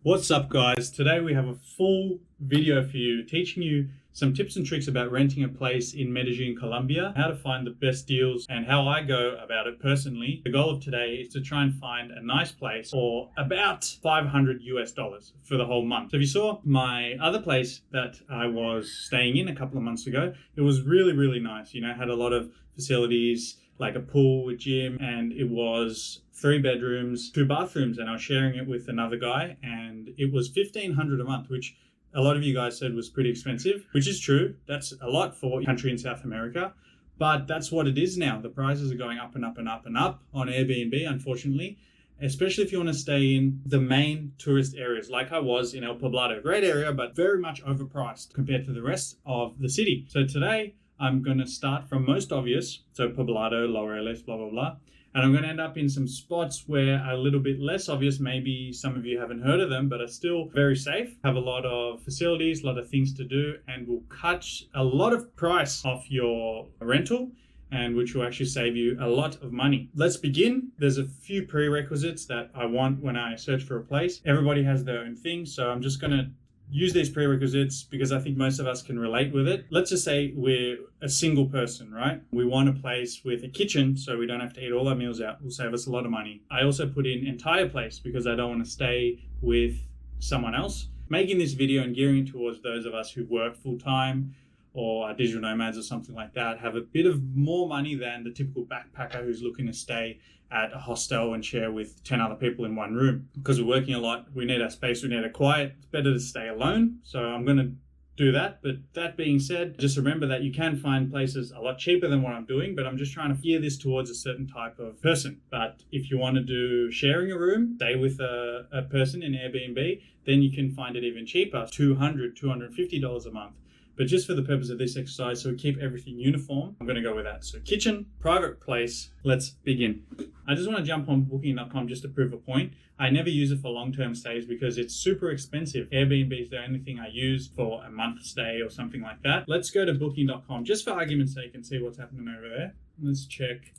What's up, guys? Today we have a full video for you teaching you some tips and tricks about renting a place in Medellin, Colombia, how to find the best deals and how I go about it personally. The goal of today is to try and find a nice place for about $500 for the whole month. So if you saw my other place that I was staying in a couple of months ago, it was really nice. You know, had a lot of facilities like a pool, a gym, and it was 3 bedrooms, 2 bathrooms, and I was sharing it with another guy, and it was $1,500 a month, which a lot of you guys said was pretty expensive, which is true. That's a lot for a country in South America, but that's what it is now. The prices are going up and up and up and up on Airbnb, unfortunately, especially if you want to stay in the main tourist areas, like I was in El Poblado. Great area, but very much overpriced compared to the rest of the city. So today, I'm going to start from most obvious, so Poblado, Laureles, blah, blah, blah. And I'm going to end up in some spots where are a little bit less obvious. Maybe some of you haven't heard of them, but are still very safe, have a lot of facilities, a lot of things to do, and will cut a lot of price off your rental, and which will actually save you a lot of money. Let's begin. There's a few prerequisites that I want when I search for a place. Everybody has their own thing, so I'm just going to use these prerequisites because I think most of us can relate with it. Let's just say we're a single person, right? We want a place with a kitchen so we don't have to eat all our meals out. It will save us a lot of money. I also put in entire place because I don't want to stay with someone else. Making this video and gearing it towards those of us who work full time or are digital nomads or something like that, have a bit of more money than the typical backpacker who's looking to stay at a hostel and share with 10 other people in one room. Because we're working a lot, we need our space, we need our quiet. It's better to stay alone. So I'm going to do that. But that being said, just remember that you can find places a lot cheaper than what I'm doing, but I'm just trying to gear this towards a certain type of person. But if you want to do sharing a room, stay with a person in Airbnb, then you can find it even cheaper, $200, $250 a month. But just for the purpose of this exercise, so we keep everything uniform, I'm going to go with that. So kitchen, private place, let's begin. I just want to jump on booking.com just to prove a point. I never use it for long-term stays because it's super expensive. Airbnb is the only thing I use for a month stay or something like that. Let's go to booking.com just for argument's sake and see what's happening over there. Let's check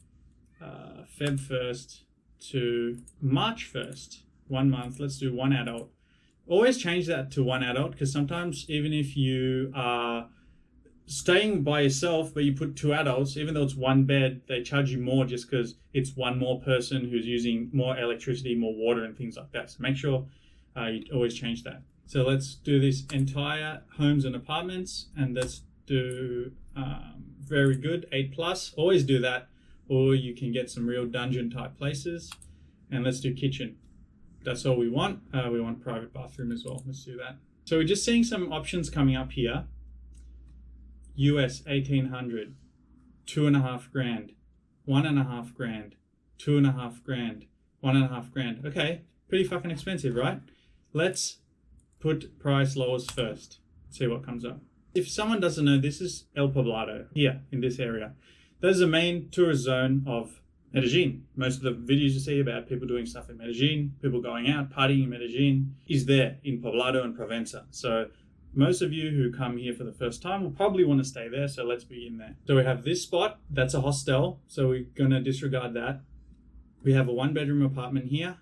Feb 1st to March 1st, 1 month. Let's do 1 adult. Always change that to 1 adult because sometimes even if you are staying by yourself but you put 2 adults, even though it's 1 bed, they charge you more just because it's 1 more person who's using more electricity, more water and things like that. So make sure you always change that. So let's do this entire homes and apartments, and let's do very good, 8+. Always do that, or you can get some real dungeon type places. And let's do kitchen. That's all we want. We want private bathroom as well. Let's do that. So we're just seeing some options coming up here. US 1,800, 2.5 grand, 1.5 grand, 2.5 grand, 1.5 grand. Okay, pretty fucking expensive, right? Let's put price lowest first. See what comes up. If someone doesn't know, this is El Poblado here in this area. That is the main tourist zone of Medellin. Most of the videos you see about people doing stuff in Medellin, people going out, partying in Medellin, is there in Poblado and Provenza. So most of you who come here for the first time will probably want to stay there. So let's begin there. So we have this spot, that's a hostel. So we're going to disregard that. We have a 1-bedroom apartment here.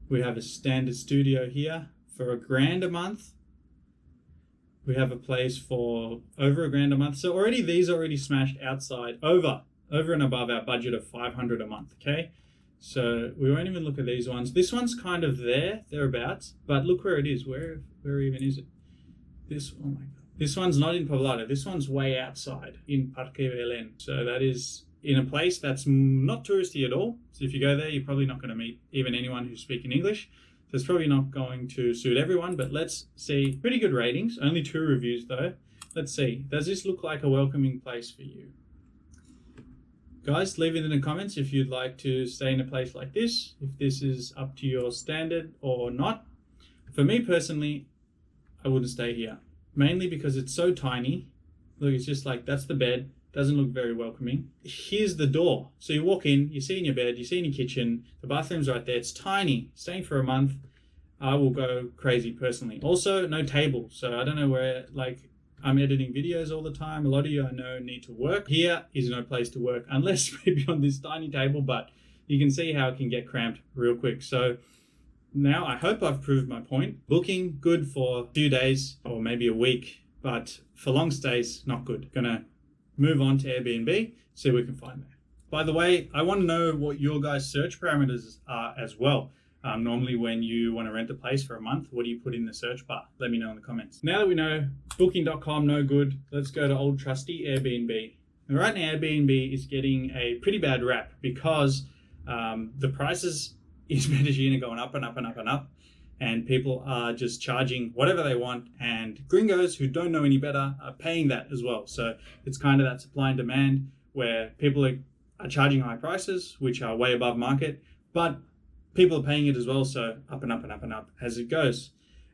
We have a standard studio here for $1 grand a month. We have a place for over $1 grand a month. So already these already smashed outside over and above our budget of $500 a month, okay? So we won't even look at these ones. This one's kind of thereabouts, but look where it is. Where even is it? Oh my God. This one's not in Poblado. This one's way outside in Parque Medellin. So that is in a place that's not touristy at all. So if you go there, you're probably not going to meet even anyone who's speaking English. So it's probably not going to suit everyone, but let's see. Pretty good ratings, only 2 reviews though. Let's see, does this look like a welcoming place for you? Guys, leave it in the comments if you'd like to stay in a place like this, if this is up to your standard or not. For me personally, I wouldn't stay here, mainly because it's so tiny. Look, it's just like, that's the bed, doesn't look very welcoming. Here's the door. So you walk in, you see in your bed, you see in your kitchen, the bathroom's right there, it's tiny. Staying for a month, I will go crazy personally. Also, no table, so I don't know where, like, I'm editing videos all the time. A lot of you I know need to work. Here is no place to work unless maybe on this tiny table, but you can see how it can get cramped real quick. So now I hope I've proved my point. Booking, good for a few days or maybe a week, but for long stays, not good. Gonna move on to Airbnb, see what we can find there. By the way, I want to know what your guys' search parameters are as well. Normally when you want to rent a place for a month, what do you put in the search bar? Let me know in the comments. Now that we know booking.com, no good, let's go to old trusty Airbnb. And right now Airbnb is getting a pretty bad rap because the prices in Medellin are going up and up and up and up. And people are just charging whatever they want. And gringos who don't know any better are paying that as well. So it's kind of that supply and demand where people are charging high prices, which are way above market, but people are paying it as well, so up and up and up and up as it goes.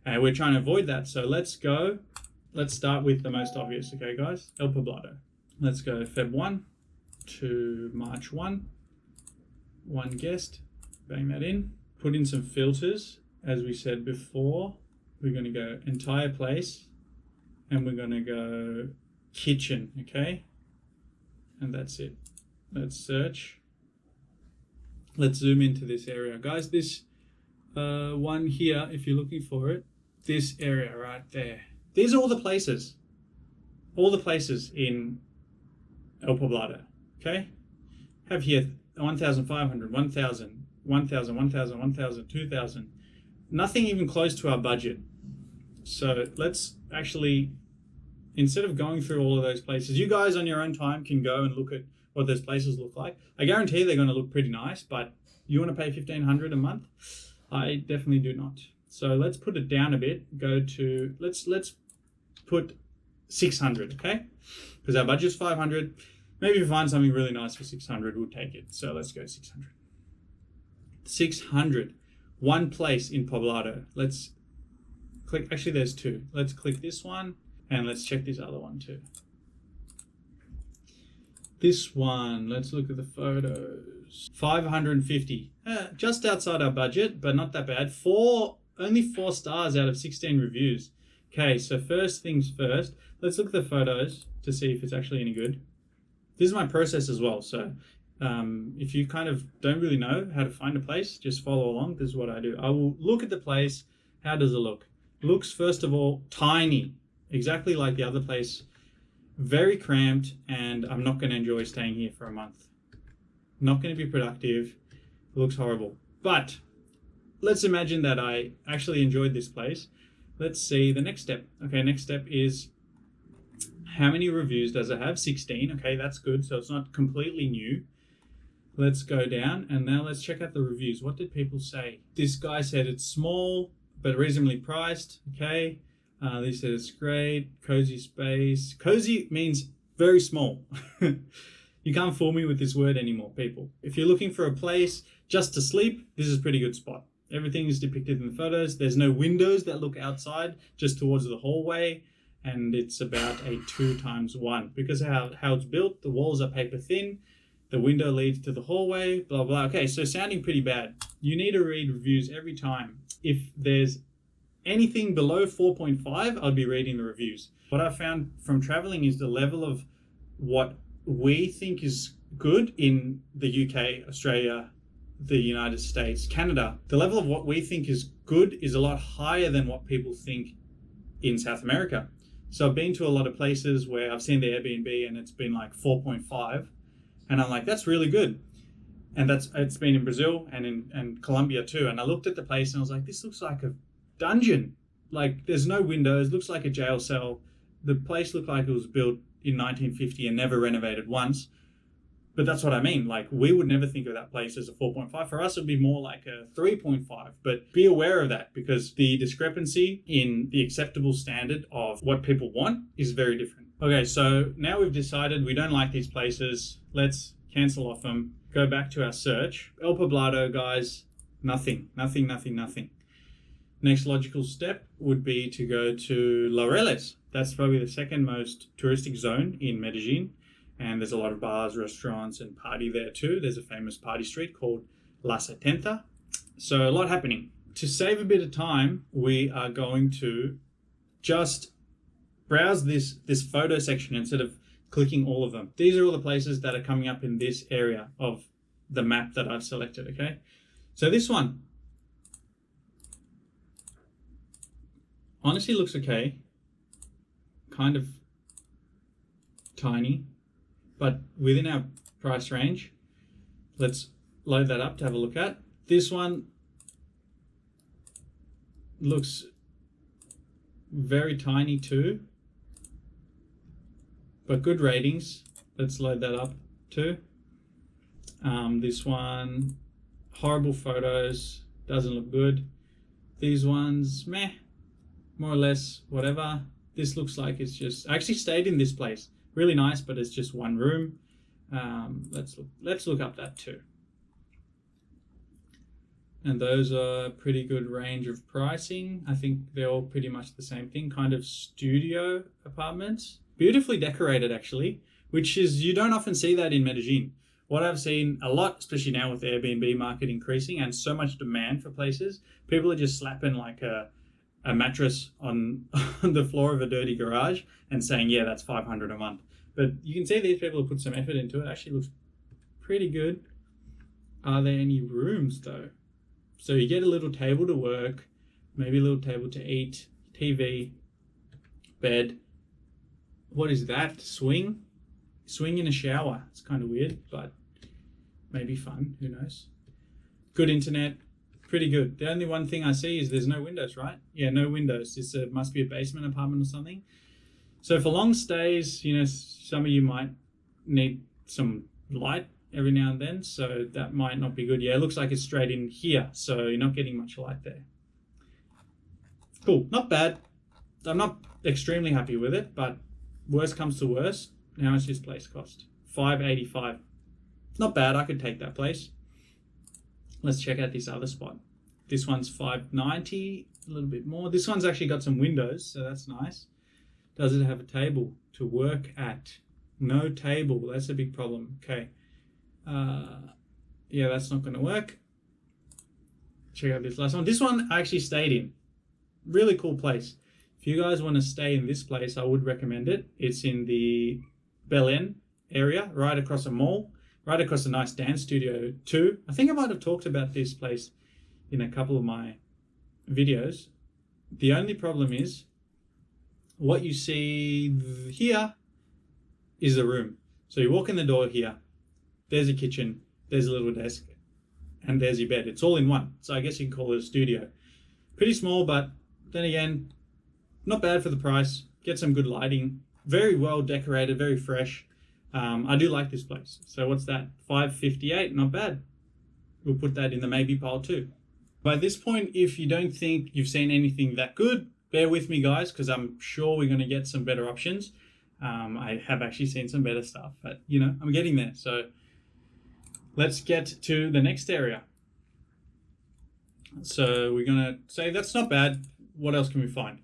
And we're trying to avoid that. So let's start with the most obvious, okay guys? El Poblado. Let's go Feb 1 to March 1. One guest, bang that in. Put in some filters. As we said before, we're gonna go entire place and we're gonna go kitchen, okay? And that's it. Let's search. Let's zoom into this area. Guys, this one here, if you're looking for it, this area right there. These are all the places in El Poblado, okay? Have here 1,500, 1,000, 1,000, 1,000, 1,000, 2,000. Nothing even close to our budget. So let's actually, instead of going through all of those places, you guys on your own time can go and look at what those places look like. I guarantee they're going to look pretty nice, but you want to pay $1,500 a month? I definitely do not. So let's put it down a bit. Go to, let's put 600, okay? Because our budget's 500. Maybe if we find something really nice for 600, we'll take it. So let's go 600. 600, one place in Poblado. Let's click, actually there's two. Let's click this one and let's check this other one too. This one, let's look at the photos. 550, just outside our budget, but not that bad. Only 4 stars out of 16 reviews. Okay, so first things first, let's look at the photos to see if it's actually any good. This is my process as well. So if you kind of don't really know how to find a place, just follow along. This is what I do. I will look at the place. How does it look? Looks, first of all, tiny, exactly like the other place. Very cramped, and I'm not going to enjoy staying here for a month. Not going to be productive. It looks horrible. But let's imagine that I actually enjoyed this place. Let's see the next step. Okay, next step is how many reviews does it have? 16. Okay, that's good. So it's not completely new. Let's go down and now let's check out the reviews. What did people say? This guy said it's small but reasonably priced. Okay. They said it's great, cozy space. Cozy means very small. You can't fool me with this word anymore, people. If you're looking for a place just to sleep, this is a pretty good spot. Everything is depicted in the photos. There's no windows that look outside, just towards the hallway. And it's about a 2x1. Because of how it's built, the walls are paper thin. The window leads to the hallway, blah, blah. Okay, so sounding pretty bad. You need to read reviews every time. If there's anything below 4.5, I'll be reading the reviews. What I've found from traveling is the level of what we think is good in the UK, Australia, the United States, Canada. The level of what we think is good is a lot higher than what people think in South America. So I've been to a lot of places where I've seen the Airbnb and it's been like 4.5. And I'm like, that's really good. And it's been in Brazil and in Colombia too. And I looked at the place and I was like, this looks like a dungeon. Like there's no windows, looks like a jail cell. The place looked like it was built in 1950 and never renovated once. But that's what I mean. Like we would never think of that place as a 4.5. For us, it would be more like a 3.5. But be aware of that because the discrepancy in the acceptable standard of what people want is very different. Okay, so now we've decided we don't like these places. Let's cancel off them. Go back to our search. El Poblado, guys, nothing. Next logical step would be to go to Laureles. That's probably the second most touristic zone in Medellin. And there's a lot of bars, restaurants, and party there too. There's a famous party street called La Setenta. So a lot happening. To save a bit of time, we are going to just browse this photo section instead of clicking all of them. These are all the places that are coming up in this area of the map that I've selected, okay? So this one, Honestly looks okay. Kind of tiny, but within our price range. Let's load that up to have a look at. This one looks very tiny too, but good ratings. Let's load that up too. This one, horrible photos, doesn't look good. These ones, meh, more or less, whatever. This looks like it's just, I actually stayed in this place. Really nice, but it's just one room. Let's look up that too. And those are pretty good range of pricing. I think they're all pretty much the same thing, kind of studio apartments. Beautifully decorated actually, which is, you don't often see that in Medellin. What I've seen a lot, especially now with the Airbnb market increasing and so much demand for places, people are just slapping like a mattress on the floor of a dirty garage and saying, yeah, that's $500 a month. But you can see these people have put some effort into it. Actually looks pretty good. Are there any rooms though? So you get a little table to work, maybe a little table to eat, TV, bed. What is that? Swing in a shower. It's kind of weird, but maybe fun. Who knows? Good internet. Pretty good. The only one thing I see is there's no windows, right? Yeah, no windows. This must be a basement apartment or something. So for long stays, you know, some of you might need some light every now and then, so that might not be good. Yeah, it looks like it's straight in here, so you're not getting much light there. Cool, not bad. I'm not extremely happy with it, but worst comes to worst. How much this place cost? $585. Not bad, I could take that place. Let's check out this other spot. This one's $590, a little bit more. This one's actually got some windows, so that's nice. Does it have a table to work at? No table, that's a big problem. Okay. Yeah, that's not going to work. Check out this last one. This one I actually stayed in. Really cool place. If you guys want to stay in this place, I would recommend it. It's in the Medellin area, right across a mall, right across a nice dance studio too. I think I might have talked about this place in a couple of my videos. The only problem is what you see here is a room. So you walk in the door here, there's a kitchen, there's a little desk, and there's your bed. It's all in one. So I guess you can call it a studio. Pretty small, but then again, not bad for the price. Get some good lighting. Very well decorated, very fresh. I do like this place. So what's that? $558, not bad. We'll put that in the maybe pile too. By this point, if you don't think you've seen anything that good, bear with me guys, because I'm sure we're going to get some better options. I have actually seen some better stuff, but you know, I'm getting there. So let's get to the next area. So we're going to say that's not bad. What else can we find?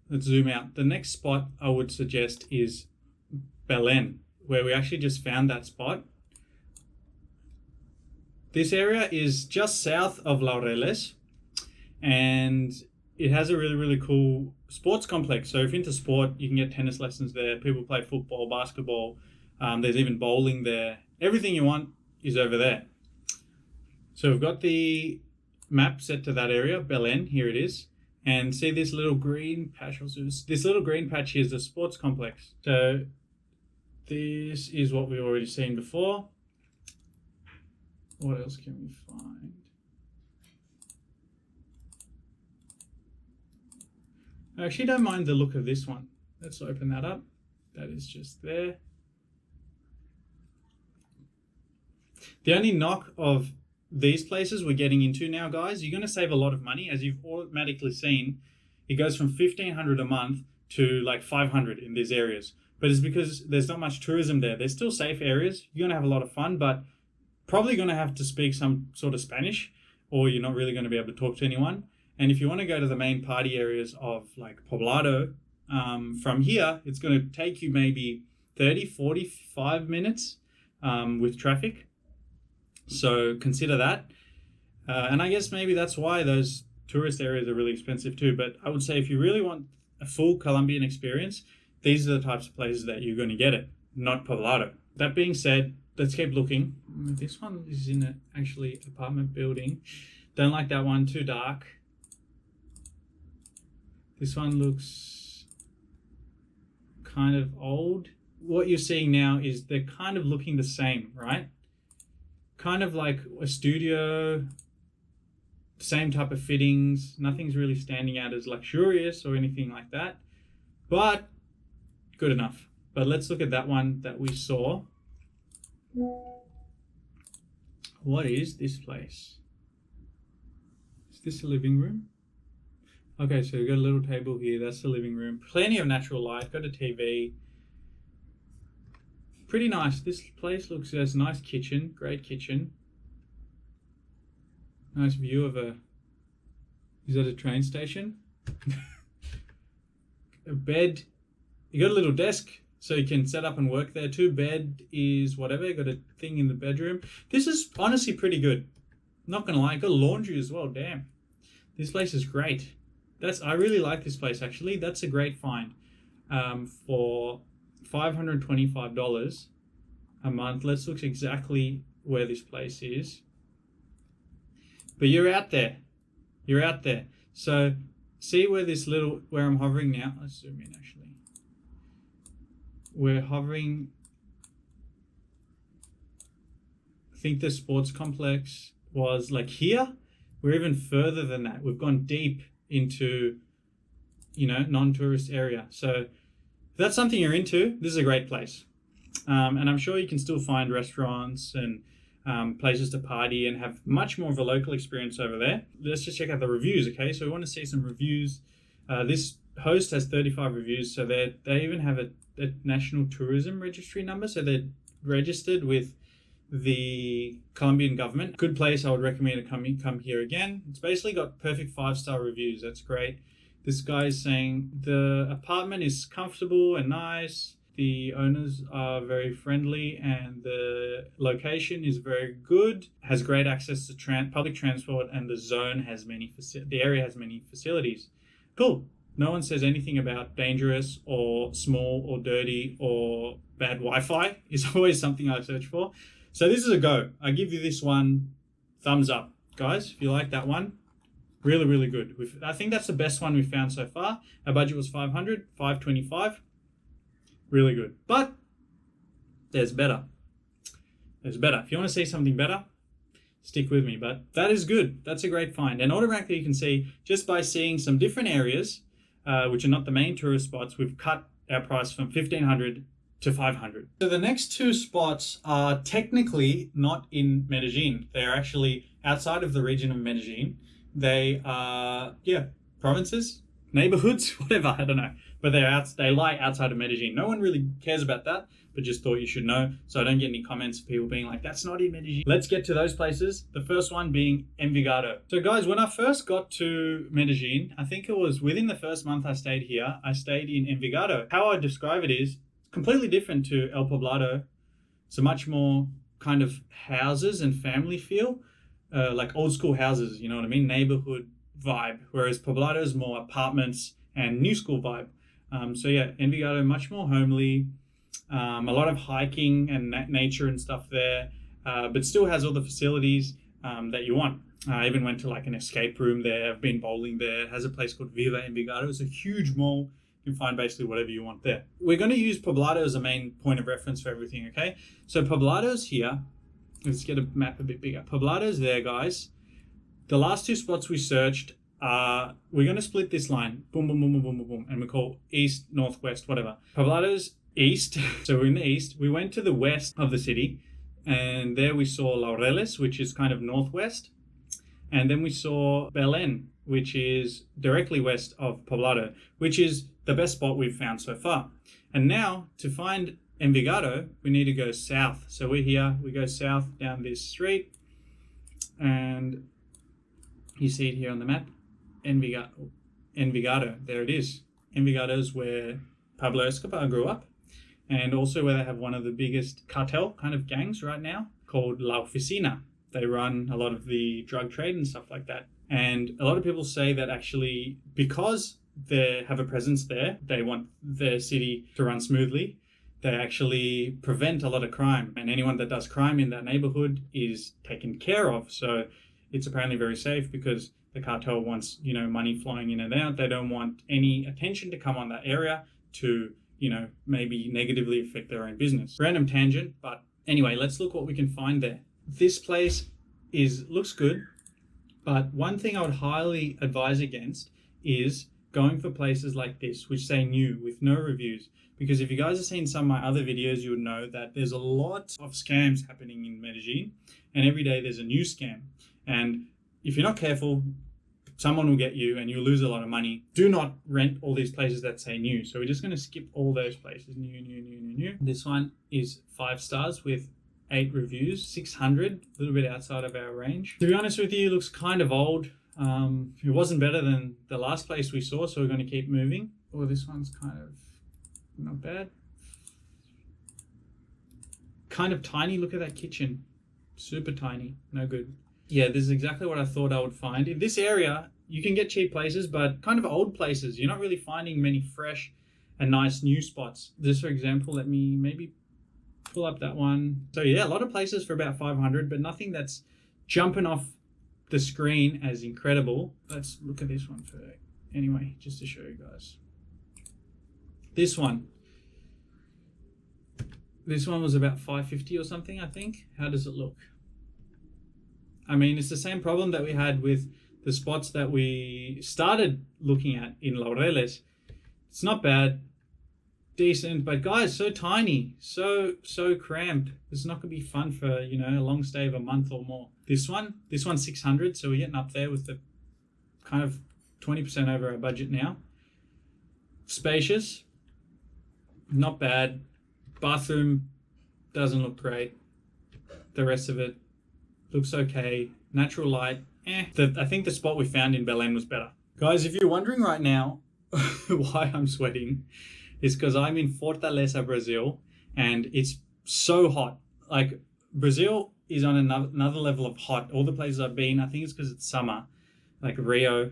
Let's zoom out. The next spot I would suggest is Medellin, where we actually just found that spot. This area is just south of Laureles, and it has a really, really cool sports complex. So if you're into sport, you can get tennis lessons there. People play football, basketball. There's even bowling there. Everything you want is over there. So we've got the map set to that area, Medellin, here it is. And see this little green patch, this little green patch here is the sports complex. So this is what we've already seen before. What else can we find? I actually don't mind the look of this one. Let's open that up. That is just there. The only knock of these places we're getting into now, guys, you're going to save a lot of money. As you've automatically seen, it goes from $1,500 a month to like $500 in these areas. But it's because there's not much tourism there. There's still safe areas. You're going to have a lot of fun, but probably going to have to speak some sort of Spanish, or you're not really going to be able to talk to anyone. And if you want to go to the main party areas of like Poblado, from here, it's going to take you maybe 30, 45 minutes with traffic. So consider that. And I guess maybe that's why those tourist areas are really expensive too. But I would say if you really want a full Colombian experience, these are the types of places that you're going to get it, not Poblado. That being said, let's keep looking. This one is in an actually apartment building. Don't like that one, too dark. This one looks kind of old. What you're seeing now is they're kind of looking the same, right? Kind of like a studio, same type of fittings. Nothing's really standing out as luxurious or anything like that, but good enough. But let's look at that one that we saw. What is this place? Is this a living room? Okay, so we've got a little table here. That's the living room. Plenty of natural light. Got a TV. Pretty nice. This place looks as a nice kitchen. Great kitchen. Nice view of a... Is that a train station? A bed. You got a little desk so you can set up and work there too. Bed is whatever. You got a thing in the bedroom. This is honestly pretty good. Not gonna lie. Got laundry as well. Damn. This place is great. I really like this place actually. That's a great find. For $525 a month. Let's look exactly where this place is. But you're out there. You're out there. So see where where I'm hovering now. Let's zoom in actually. We're hovering. I think the sports complex was like here. We're even further than that. We've gone deep into, non-tourist area. So if that's something you're into, this is a great place. And I'm sure you can still find restaurants and places to party and have much more of a local experience over there. Let's just check out the reviews, okay? So we want to see some reviews. This host has 35 reviews, so they even have a National Tourism Registry number, so they're registered with the Colombian government. Good place. I would recommend to come here again. It's basically got perfect 5-star reviews. That's great. This guy is saying the apartment is comfortable and nice. The owners are very friendly and the location is very good. Has great access to public transport, and the area has many facilities. Cool. No one says anything about dangerous or small or dirty or bad Wi-Fi. Is always something I search for. So this is a go. I give you this one thumbs up, guys. If you like that one, really, really good. I think that's the best one we've found so far. Our budget was $525. Really good. But there's better. There's better. If you want to see something better, stick with me. But that is good. That's a great find. And automatically you can see, just by seeing some different areas, which are not the main tourist spots, we've cut our price from $1,500 to $500. So the next two spots are technically not in Medellin. They are actually outside of the region of Medellin. They are, provinces, neighborhoods, whatever, I don't know. But they lie outside of Medellin. No one really cares about that, but just thought you should know, so I don't get any comments of people being like, that's not in Medellin. Let's get to those places. The first one being Envigado. So guys, when I first got to Medellin, I think it was within the first month I stayed here, I stayed in Envigado. How I describe it is completely different to El Poblado. It's a much more kind of houses and family feel, like old school houses, you know what I mean? Neighborhood vibe, whereas Poblado is more apartments and new school vibe. So yeah, Envigado, much more homely, a lot of hiking and nature and stuff there, but still has all the facilities that you want. I even went to like an escape room there. I've been bowling there. It has a place called Viva Envigado. It's a huge mall. You can find basically whatever you want there. We're going to use Poblado as a main point of reference for everything, okay? So Poblado's here. Let's get a map a bit bigger. Poblado's there, guys. The last two spots we searched, we're going to split this line. Boom, boom, boom, boom, boom, boom, boom. And we call east, northwest, whatever. Poblado's east. So we're in the east. We went to the west of the city. And there we saw Laureles, which is kind of northwest. And then we saw Belén, which is directly west of Poblado, which is the best spot we've found so far. And now to find Envigado, we need to go south. So we're here, we go south down this street, and you see it here on the map, Envigado, there it is. Envigado is where Pablo Escobar grew up, and also where they have one of the biggest cartel kind of gangs right now called La Oficina. They run a lot of the drug trade and stuff like that. And a lot of people say that actually because they have a presence there, they want their city to run smoothly, they actually prevent a lot of crime. And anyone that does crime in that neighborhood is taken care of. So it's apparently very safe because the cartel wants, you know, money flowing in and out. They don't want any attention to come on that area to, you know, maybe negatively affect their own business. Random tangent, but anyway, let's look what we can find there. This place looks good, but one thing I would highly advise against is going for places like this, which say new with no reviews. Because if you guys have seen some of my other videos, you would know that there's a lot of scams happening in Medellin, and every day there's a new scam. And if you're not careful, someone will get you and you'll lose a lot of money. Do not rent all these places that say new. So we're just going to skip all those places. New. This one is 5 stars with 8 reviews, 600, a little bit outside of our range. To be honest with you, it looks kind of old. It wasn't better than the last place we saw, so we're going to keep moving. Oh, this one's kind of not bad. Kind of tiny. Look at that kitchen. Super tiny. No good. Yeah, this is exactly what I thought I would find. In this area, you can get cheap places, but kind of old places. You're not really finding many fresh and nice new spots. This, for example, let me maybe pull up that one. So yeah, a lot of places for about 500, but nothing that's jumping off the screen as incredible. Let's look at this one for anyway, just to show you guys. This one was about 550 or something, I think. How does it look? I mean, it's the same problem that we had with the spots that we started looking at in Laureles. It's not bad, decent, but guys, so tiny, so cramped. It's not gonna be fun for, you know, a long stay of a month or more. This one's 600, so we're getting up there with the kind of 20% over our budget now. Spacious, not bad. Bathroom doesn't look great. The rest of it looks okay. Natural light, I think the spot we found in Medellin was better. Guys, if you're wondering right now why I'm sweating, it's because I'm in Fortaleza, Brazil, and it's so hot. Like, Brazil is on another level of hot. All the places I've been, I think it's because it's summer, like Rio,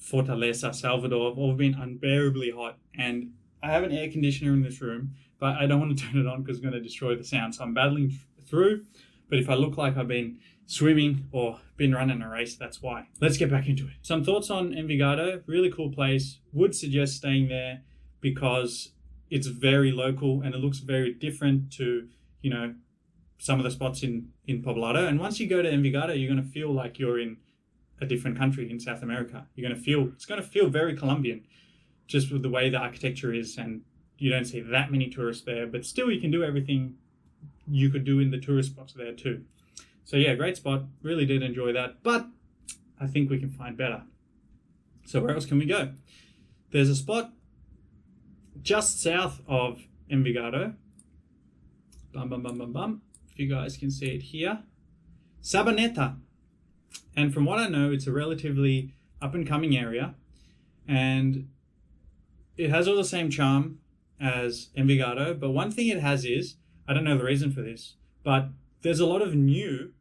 Fortaleza, Salvador, have all been unbearably hot. And I have an air conditioner in this room, but I don't want to turn it on because it's going to destroy the sound. So I'm battling through. But if I look like I've been swimming or been running a race, that's why. Let's get back into it. Some thoughts on Envigado. Really cool place. Would suggest staying there because it's very local and it looks very different to, you know, some of the spots in Poblado. And once you go to Envigado, you're going to feel like you're in a different country in South America. It's going to feel very Colombian, just with the way the architecture is, and you don't see that many tourists there, but still you can do everything you could do in the tourist spots there too. So yeah, great spot. Really did enjoy that, but I think we can find better. So where else can we go? There's a spot just south of Envigado. If you guys can see it here. Sabaneta. And from what I know, it's a relatively up and coming area, and it has all the same charm as Envigado, but one thing it has is, I don't know the reason for this, but there's a lot of new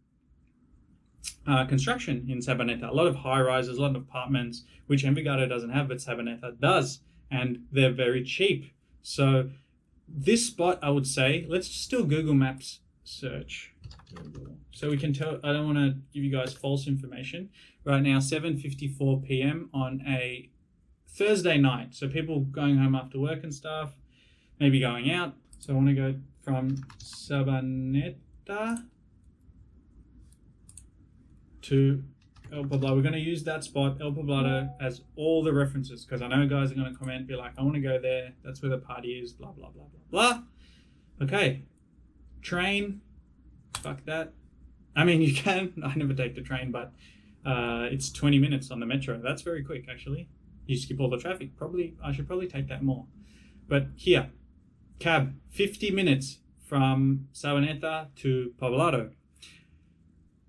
construction in Sabaneta. A lot of high rises, a lot of apartments, which Envigado doesn't have, but Sabaneta does, and they're very cheap. So this spot, I would say, let's just do a Google Maps search. So we can tell, I don't want to give you guys false information. Right now, 7:54 p.m. on a Thursday night. So people going home after work and stuff, maybe going out. So I want to go from Sabaneta to El Poblado. We're going to use that spot, El Poblado, as all the references, because I know guys are going to comment, be like, I want to go there. That's where the party is, blah, blah, blah, blah, blah. Okay. Train. Fuck that. I mean, you can. I never take the train, but it's 20 minutes on the metro. That's very quick, actually. You skip all the traffic. I should probably take that more. But here, cab, 50 minutes from Sabaneta to Poblado.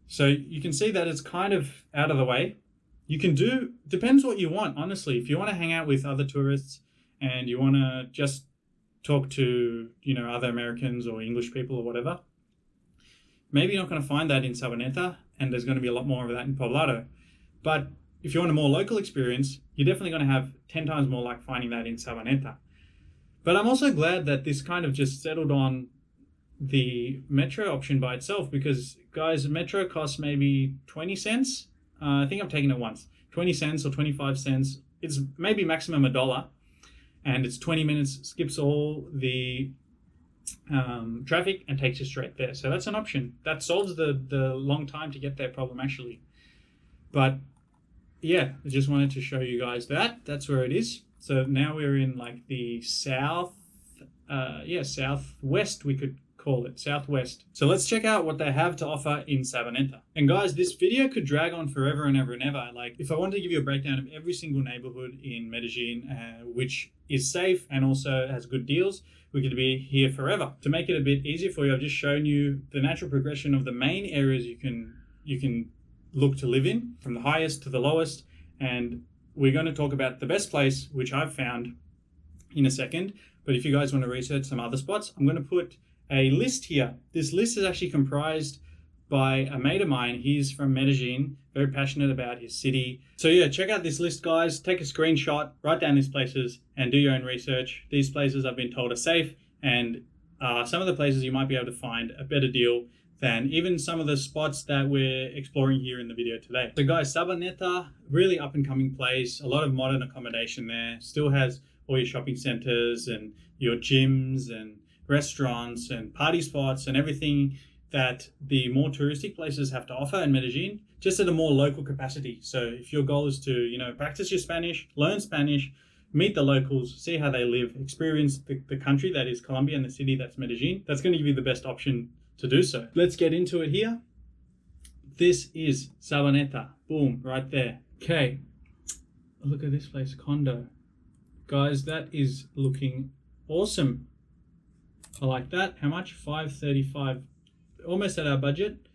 So you can see that it's kind of out of the way. You can do, depends what you want, honestly. If you want to hang out with other tourists and you want to just talk to, you know, other Americans or English people or whatever, maybe you're not going to find that in Sabaneta, and there's going to be a lot more of that in Poblado. But if you want a more local experience, you're definitely going to have 10 times more like finding that in Sabaneta. But I'm also glad that this kind of just settled on the metro option by itself, because guys, metro costs maybe 20 cents. I think I've taken it once. 20 cents or 25 cents. It's maybe maximum $1, and it's 20 minutes, skips all the traffic and takes you straight there. So that's an option. That solves the long time to get there problem actually. But yeah, I just wanted to show you guys that. That's where it is. So now we're in like the southwest, we could call it, southwest. So let's check out what they have to offer in Sabaneta. And guys, this video could drag on forever and ever and ever. Like if I wanted to give you a breakdown of every single neighborhood in Medellin, which is safe and also has good deals, we could be here forever. To make it a bit easier for you, I've just shown you the natural progression of the main areas you can look to live in, from the highest to the lowest. And we're going to talk about the best place, which I've found, in a second. But if you guys want to research some other spots, I'm going to put a list here. This list is actually comprised by a mate of mine. He's from Medellin, very passionate about his city. So yeah, check out this list, guys. Take a screenshot, write down these places, and do your own research. These places I've been told are safe, and some of the places you might be able to find a better deal than even some of the spots that we're exploring here in the video today. So guys, Sabaneta, really up and coming place. A lot of modern accommodation there. Still has all your shopping centers and your gyms and restaurants and party spots and everything that the more touristic places have to offer in Medellin, just at a more local capacity. So if your goal is to, practice your Spanish, learn Spanish, meet the locals, see how they live, experience the country that is Colombia and the city that's Medellin, that's going to give you the best option to do so. Let's get into it here. This is Sabaneta. Boom, right there. Okay, look at this place, condo. Guys, that is looking awesome. I like that. How much? $535. Almost at our budget.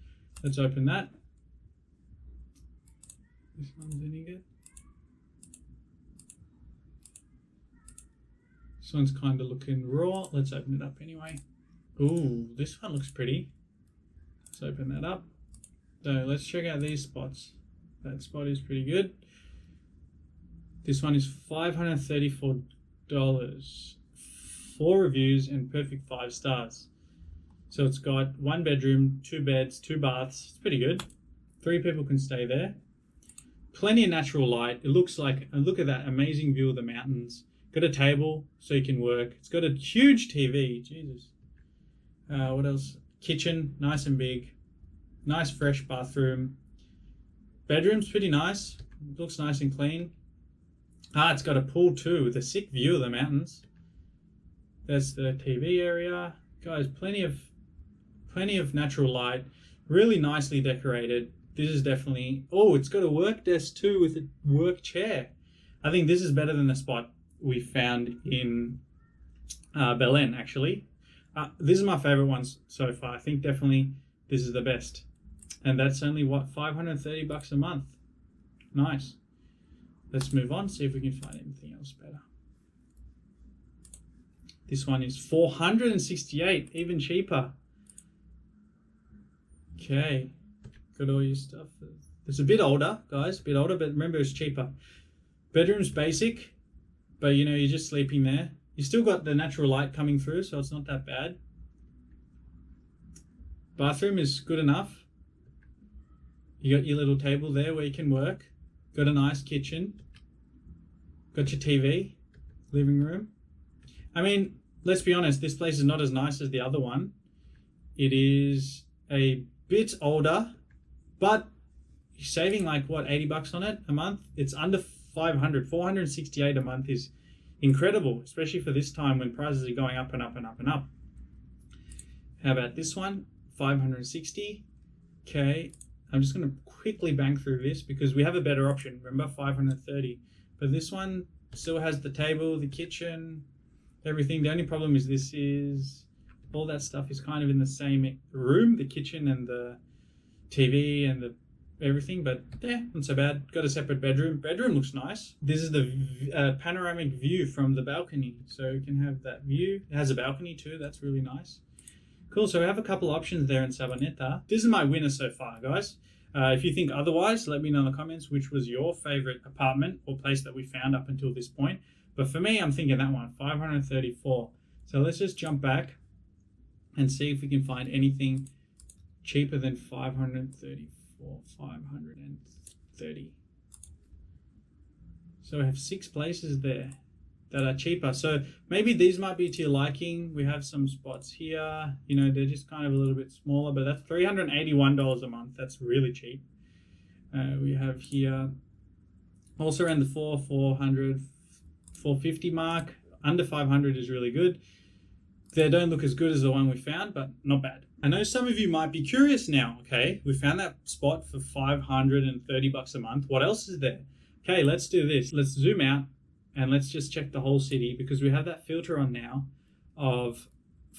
Let's open that. This one's any good? This one's kind of looking raw. Let's open it up anyway. Ooh, this one looks pretty. Let's open that up. So let's check out these spots. That spot is pretty good. This one is $534. 4 reviews and perfect 5 stars. So it's got 1 bedroom, 2 beds, 2 baths. It's pretty good. 3 people can stay there. Plenty of natural light. It looks like, and look at that amazing view of the mountains. Got a table so you can work. It's got a huge TV. Jesus. What else? Kitchen, nice and big. Nice fresh bathroom. Bedroom's pretty nice. It looks nice and clean. It's got a pool too with a sick view of the mountains. There's the TV area. Guys, plenty of natural light. Really nicely decorated. This is definitely... Oh, it's got a work desk too with a work chair. I think this is better than the spot we found in Medellin, actually. This is my favorite ones so far. I think definitely this is the best. And that's only, what, $530 a month. Nice. Let's move on, see if we can find anything else better. This one is $468, even cheaper. Okay, got all your stuff. It's a bit older, guys, a bit older, but remember it's cheaper. Bedroom's basic, but you're just sleeping there. You still got the natural light coming through, so it's not that bad. Bathroom is good enough. You got your little table there where you can work. Got a nice kitchen. Got your TV, living room. I mean, let's be honest, this place is not as nice as the other one. It is a bit older, but you're saving like, what, $80 on it a month? It's under 500, 468 a month is incredible, especially for this time when prices are going up and up and up and up. How about this one? 560. Okay, I'm just going to quickly bang through this because we have a better option. Remember, 530. But this one still has the table, the kitchen, everything. The only problem is this is all that stuff is kind of in the same room, the kitchen and the TV and the everything, but yeah, not so bad. Got a separate bedroom. Bedroom looks nice. This is the panoramic view from the balcony, so you can have that view. It has a balcony too. That's really nice. Cool. So we have a couple options there in Sabaneta. This is my winner so far, guys. If you think otherwise, let me know in the comments which was your favorite apartment or place that we found up until this point. But for me, I'm thinking that one, 534. So let's just jump back and see if we can find anything cheaper than 534, 530. So we have 6 places there that are cheaper. So maybe these might be to your liking. We have some spots here, you know, they're just kind of a little bit smaller, but that's $381 a month. That's really cheap. We have here also around the 400, 450 mark. Under 500 is really good. They don't look as good as the one we found, but not bad. I know some of you might be curious now. Okay, we found that spot for $530 a month. What else is there? Okay, let's do this. Let's zoom out and let's just check the whole city, because we have that filter on now of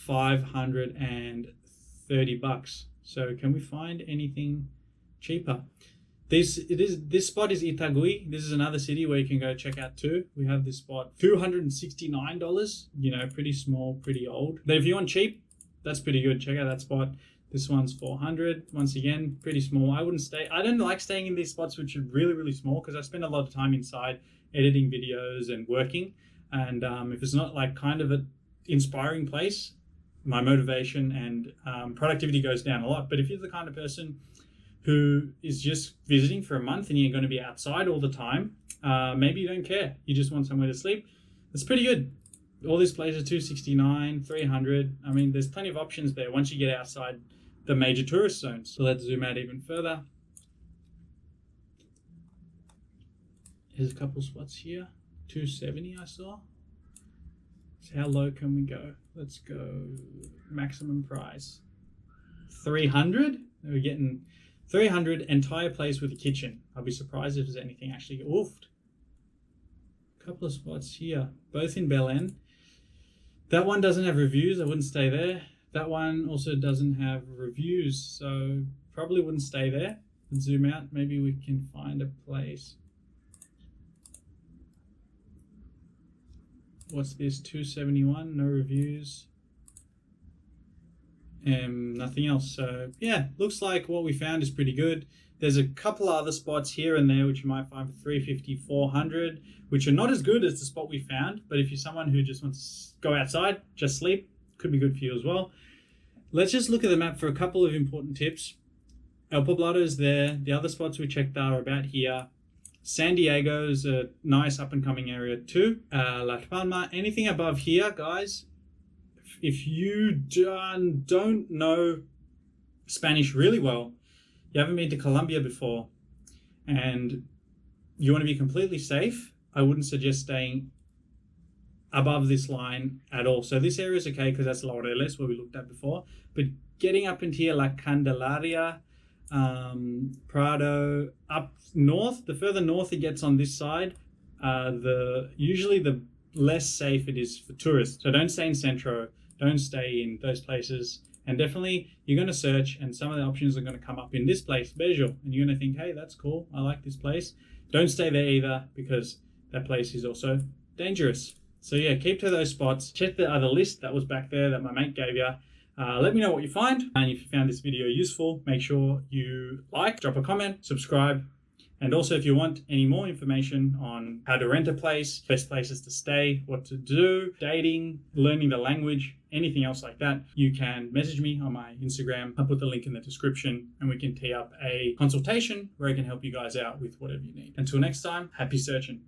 $530. So can we find anything cheaper? This spot is Itagüí. This is another city where you can go check out too. We have this spot, $269. You know, pretty small, pretty old. But if you want cheap, that's pretty good. Check out that spot. This one's $400. Once again, pretty small. I don't like staying in these spots which are really, really small, because I spend a lot of time inside editing videos and working. And if it's not like kind of an inspiring place, my motivation and productivity goes down a lot. But if you're the kind of person who is just visiting for a month and you're going to be outside all the time, maybe you don't care. You just want somewhere to sleep. That's pretty good. All these places, $269, $300. I mean, there's plenty of options there once you get outside the major tourist zones. So let's zoom out even further. There's a couple spots here. $270 I saw. So how low can we go? Let's go maximum price. $300. We're getting $300, entire place with a kitchen. I'll be surprised if there's anything actually oofed. A couple of spots here, both in Medellin. That one doesn't have reviews. I wouldn't stay there. That one also doesn't have reviews, so probably wouldn't stay there. Let's zoom out. Maybe we can find a place. What's this? $271, no reviews. Nothing else. So yeah, looks like what we found is pretty good. There's a couple other spots here and there which you might find for $350, $400, which are not as good as the spot we found. But if you're someone who just wants to go outside, just sleep, could be good for you as well. Let's just look at the map for a couple of important tips. El Poblado is there. The other spots we checked out are about here. San Diego is a nice up and coming area too. La Palma, anything above here, guys. If you don't know Spanish really well, you haven't been to Colombia before, and you want to be completely safe, I wouldn't suggest staying above this line at all. So this area is okay because that's Laureles, where we looked at before. But getting up into here, like Candelaria, Prado, up north, the further north it gets on this side, usually the less safe it is for tourists. So don't stay in Centro, don't stay in those places. And definitely you're going to search, and some of the options are going to come up in this place, Bejo, and you're going to think, hey, that's cool, I like this place. Don't stay there either, because that place is also dangerous. So yeah, keep to those spots. Check the other list that was back there that my mate gave you. Let me know what you find, and if you found this video useful, make sure you like, drop a comment, subscribe. And also, if you want any more information on how to rent a place, best places to stay, what to do, dating, learning the language, anything else like that, you can message me on my Instagram. I'll put the link in the description, and we can tee up a consultation where I can help you guys out with whatever you need. Until next time, happy searching.